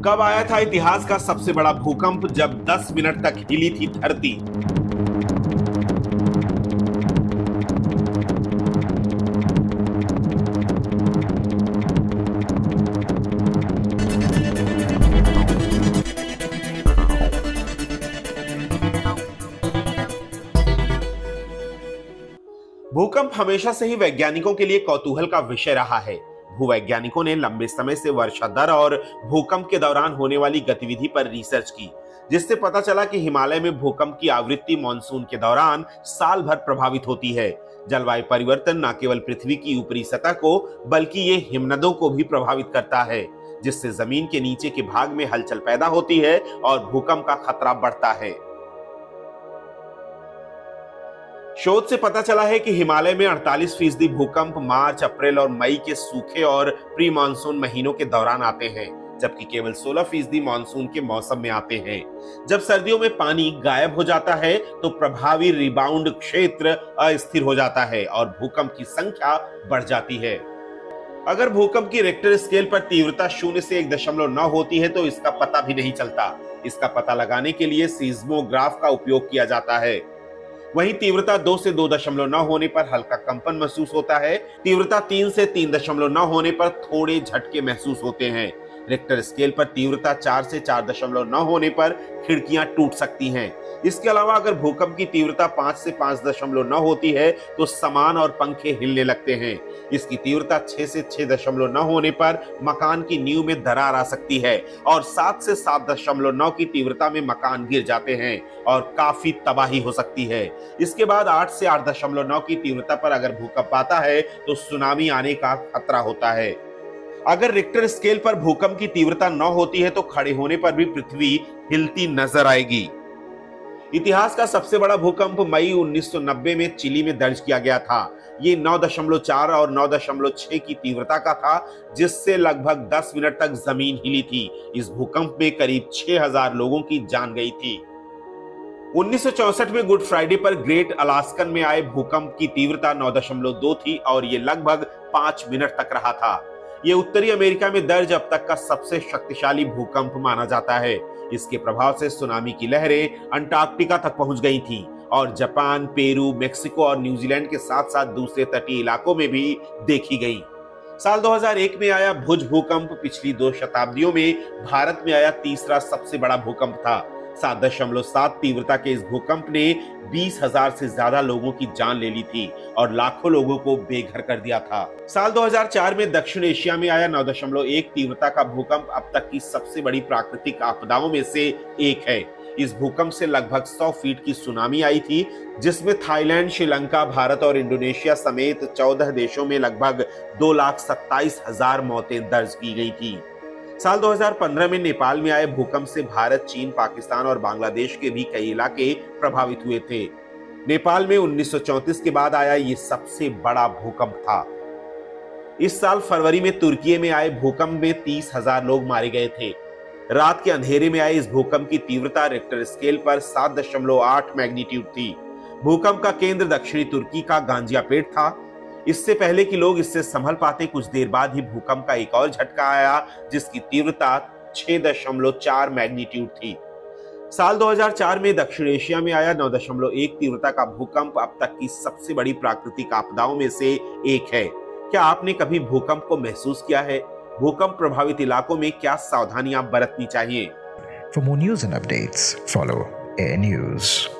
कब आया था इतिहास का सबसे बड़ा भूकंप जब 10 मिनट तक हिली थी धरती? भूकंप हमेशा से ही वैज्ञानिकों के लिए कौतूहल का विषय रहा है। भूवैज्ञानिकों ने लंबे समय से वर्षा दर और भूकंप के दौरान होने वाली गतिविधि पर रिसर्च की, जिससे पता चला कि हिमालय में भूकंप की आवृत्ति मानसून के दौरान साल भर प्रभावित होती है। जलवायु परिवर्तन न केवल पृथ्वी की ऊपरी सतह को बल्कि ये हिमनदों को भी प्रभावित करता है, जिससे जमीन के नीचे के भाग में हलचल पैदा होती है और भूकंप का खतरा बढ़ता है। शोध से पता चला है कि हिमालय में 48% भूकंप मार्च, अप्रैल और मई के सूखे और प्री मानसून महीनों के दौरान आते हैं, जबकि केवल 16% मानसून के मौसम में आते हैं। जब सर्दियों में पानी गायब हो जाता है तो प्रभावी रिबाउंड क्षेत्र अस्थिर हो जाता है और भूकंप की संख्या बढ़ जाती है। अगर भूकंप की रिक्टर स्केल पर तीव्रता 0 से 1.9 होती है तो इसका पता भी नहीं चलता। इसका पता लगाने के लिए सीस्मोग्राफ का उपयोग किया जाता है। वहीं तीव्रता 2 से 2.9 होने पर हल्का कंपन महसूस होता है। तीव्रता 3 से 3.9 होने पर थोड़े झटके महसूस होते हैं। रिक्टर स्केल पर तीव्रता 4 से 4.9 होने पर खिड़कियां टूट सकती हैं। इसके अलावा अगर भूकंप की तीव्रता 5 से 5.9 होती है तो सामान और पंखे हिलने लगते हैं। इसकी तीव्रता 6 से 6.9 होने पर मकान की नींव में दरार आ सकती है और 7 से 7.9 की तीव्रता में मकान गिर जाते हैं और काफी तबाही हो सकती है। इसके बाद 8 से 8.9 की तीव्रता पर अगर भूकंप आता है तो सुनामी आने का खतरा होता है। अगर रिक्टर स्केल पर भूकंप की तीव्रता 9 होती है तो खड़े होने पर भी पृथ्वी हिलती नजर आएगी। इतिहास का सबसे बड़ा भूकंप मई 1990 में चिली में दर्ज किया गया था। ये 9.4 और 9.6 की तीव्रता का था, जिससे लगभग 10 मिनट तक जमीन हिली थी। इस भूकंप में करीब 6000 लोगों की जान गई थी। 1964 में गुड फ्राइडे पर ग्रेट अलास्कन में आए भूकंप की तीव्रता 9.2 थी और ये लगभग 5 मिनट तक रहा था। ये उत्तरी अमेरिका में दर्ज अब तक का सबसे शक्तिशाली भूकंप माना जाता है। इसके प्रभाव से सुनामी की लहरें अंटार्कटिका तक पहुंच गई थीं और जापान, पेरू, मेक्सिको और न्यूजीलैंड के साथ साथ दूसरे तटीय इलाकों में भी देखी गई। साल 2001 में आया भुज भूकंप पिछली 2 शताब्दियों में भारत में आया तीसरा सबसे बड़ा भूकंप था। 7.7 तीव्रता के इस भूकंप ने 20,000 से ज्यादा लोगों की जान ले ली थी और लाखों लोगों को बेघर कर दिया था। साल 2004 में दक्षिण एशिया में आया 9.1 तीव्रता का भूकंप अब तक की सबसे बड़ी प्राकृतिक आपदाओं में से एक है। इस भूकंप से लगभग 100 फीट की सुनामी आई थी, जिसमें थाईलैंड, श्रीलंका, भारत और इंडोनेशिया समेत 14 देशों में लगभग 2,27,000 मौतें दर्ज की गई थी। साल 2015 में नेपाल में आए भूकंप से भारत, चीन, पाकिस्तान और बांग्लादेश के भी कई इलाके प्रभावित हुए थे। नेपाल में 1934 के बाद आया ये सबसे बड़ा भूकंप था। इस साल फरवरी में तुर्की में आए भूकंप में 30,000 लोग मारे गए थे। रात के अंधेरे में आए इस भूकंप की तीव्रता रिक्टर स्केल पर 7.8 मैग्नीट्यूड थी। भूकंप का केंद्र दक्षिणी तुर्की का गांजियापेट था। इससे पहले कि लोग इससे संभल पाते, कुछ देर बाद ही भूकंप का एक और झटका आया, जिसकी तीव्रता 6.4 मैग्नीट्यूड थी। साल 2004 में दक्षिण एशिया में आया 9.1 तीव्रता का भूकंप अब तक की सबसे बड़ी प्राकृतिक आपदाओं में से एक है। क्या आपने कभी भूकंप को महसूस किया है? भूकंप प्रभावित इलाकों में क्या सावधानियां बरतनी चाहिए? For more news and updates, follow Air News.